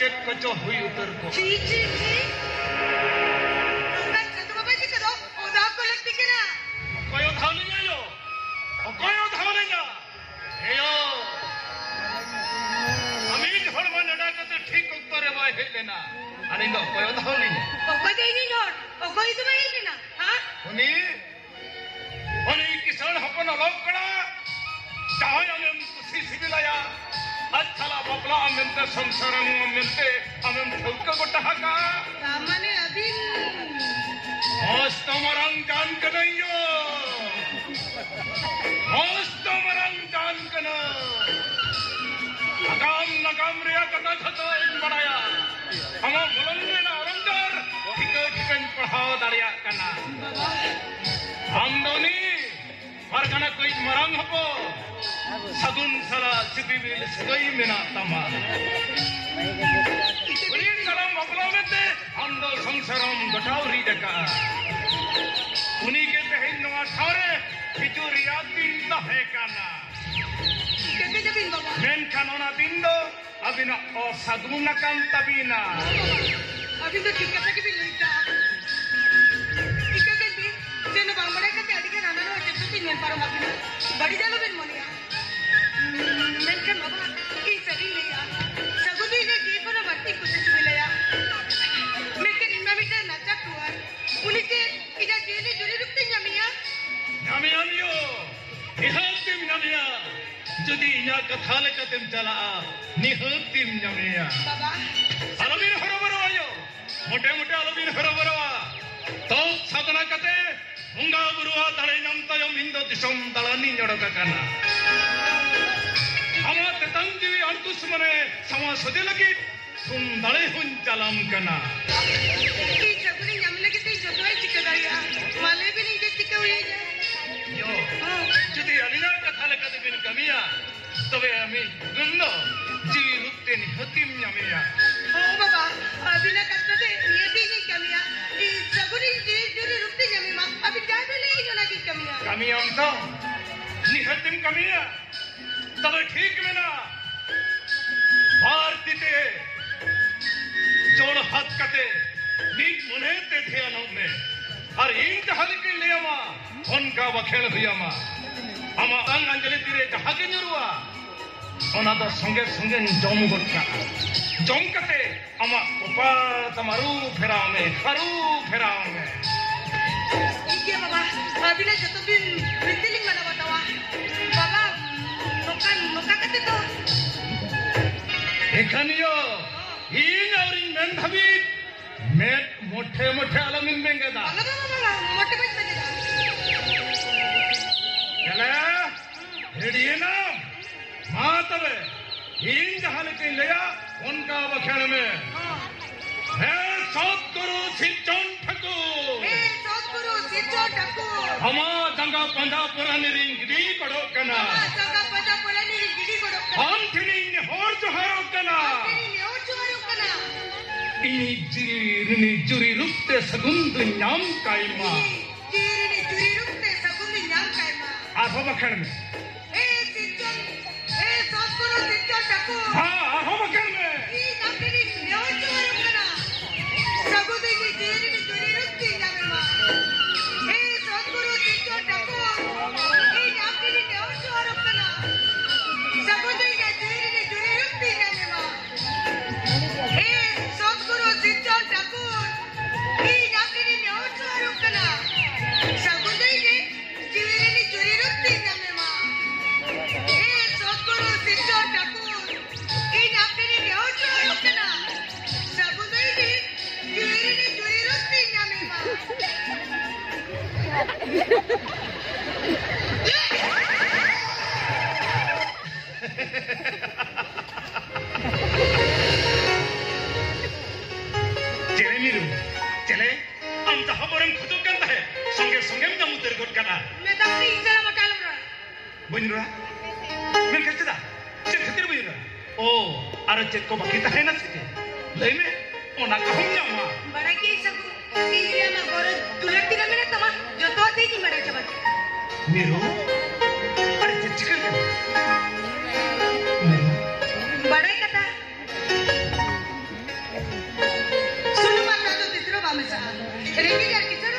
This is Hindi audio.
चेक कचो हुई उतर को ची ची ची नोका चतु बाबा जी करो ओदा को लगती के ना कोई उठाव नहीं आयो कोई उठाव नहीं जा हेयो अमीन हड़वा नडा कते ठीक उत्तरे वाय हे लेना अरे नो कोई उठाव नहीं ओको दे नहीं नोट ओको ही तुम्हें ही ना हां उनी किसान हपन लोक कड़ा चाहे हम खुशी सिबिलाया अच्छाला बबला अमेंते संसारम अमेंते अमें ठोका गोटा का रामाने अभी हस्तमरंग जान कनयो हस्तमरंग जान कन अगाम नगाम रिया कथा कथा एक बढ़ाया हम मुलंगे ना औरंगर ठीक पढ़ाओ दरिया कना हम दोनी परगना कोई मरंग हपो सगुन सला सिबिबिल सगई मेना तमा उनी सलाम बबला में ते हम दो संसारम गटावरी जका उनी के तहन नवा ठारे किचु रियातिन तहे काना केते जबिन बाबा मेन कानोना दिन दो अबिना ओ सगुन कान तबिना अभी तो ठीक है कि भी लेता ठीक है कि जेनो बांगड़े के अड़के नाना नो जब भी नेन पारो मापिना बड़ी जालो बिन मोनिया मेनकन बाबा ई सही लिया सगुदी ने जी को ना भर्ती कुछ चुबिलया मेनकन इनमें भी नचा कुआर पुलिस इजा जेने जुरी रुकते न्यामिया न्यामियो निहतिम न्यामिया जदि इना कथा लेकतेम चला निहतिम न्यामिया बाबा अलबिन हरबरो आयो मोटे मोटे अलबिन हरबरो तो साधना कते मुंगा बुरुआ दले नाम तयम इंदो दिसम दलानी नडका काना हम तंजीवी अंकुश मने समा सदे लगी तुम दले हुन चलाम कना ई सगुनी न्यामले के ते जतोय चिकदारिया माले भी नहीं जे चिके हुई यो जदि अलिना कथा लेकते बिन कमिया तबे हमें गुंदो जी रुकते निहतिम न्यामिया ओ बाबा अभी ना करते ये भी नहीं कमिया ई सगुनी जी जुरी रुकते न्यामी मां अभी जा भी नहीं जो ना की कमिया कमिया तो निहतिम कमिया तबे ठीक में ना भारती ते जोड़ हाथ कते नीक मुने ते ध्यानों में और इन जहाल के लिए माँ उनका वखेल हुआ माँ हम अंग अंजलि तीरे जहाँ के जुरुआ ओना तो संगे संगे जम गोटा जम कते हम ऊपर तमारू फेराव में ठीक है बाबा अभी ना जतो दिन बिल्डिंग बना बतावा बाबा नोका कते तो एखनियो इन और इन मेन धबी मेट मोठे मोठे अलमिन बेंगेदा बाबा मोटे बच बजेगा चले रेडिए ना हाँ तबे इन जहां के लिया उनका वखेल में है सतगुरु सिद्धन ठाकुर हमा जंगा पंजा पुरानी रिंग गिरी पड़ो कना हम थिनी होर जोहारो कना इनी जुरी रुकते सगुंद न्याम कायमा आहो वखेल में हाँ आहो वखेल में चले नीरू चले हम जहाँ बोरम खुद करता है संगे संगे में जमू तेरे गुट करना मैं तो अपनी इधर मकान रहा बुझ रहा मैं कहते था चेक खतिर बुझ रहा ओ अरे चेक को बाकी था है ना सीखे ले में ओ ना कहूँ ना माँ बड़ा की सब इंडिया में गोरे तुलट दिला मैंने तमा जो तो थी कि मेरे चबत नीरू अरे चिकन कर बड़ा कथा ᱨᱮᱸᱜᱮᱡ ᱟᱨ ᱠᱤᱥᱟᱹᱬ